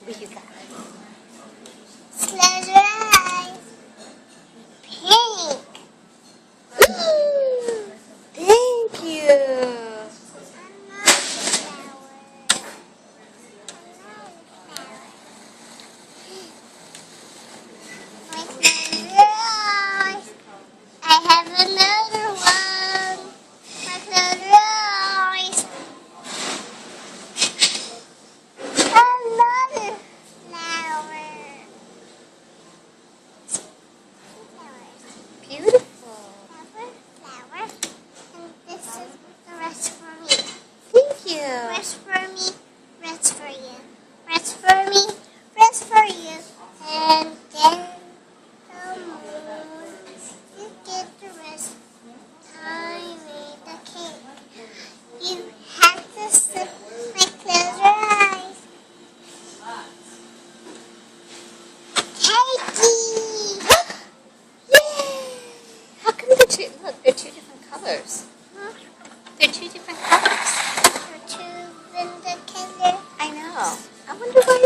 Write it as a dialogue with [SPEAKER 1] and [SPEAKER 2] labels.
[SPEAKER 1] What you got?
[SPEAKER 2] Close your eyes. Pink.
[SPEAKER 1] Thank you.
[SPEAKER 2] Another flower. Close your eyes. I have another one. Close your eyes. Another flower.
[SPEAKER 1] Beautiful.
[SPEAKER 2] Flower. And this is the rest for me.
[SPEAKER 1] Thank you.
[SPEAKER 2] Rest for me. Rest for you. Rest for me. Rest for you. And then the moon. You get the rest. I made the cake. You have to sip. Close your eyes. Cakey!
[SPEAKER 1] Yay! How come they're two? Look, they're two different colors. They're two different colors.
[SPEAKER 2] Or two in the color.
[SPEAKER 1] I know. I wonder why.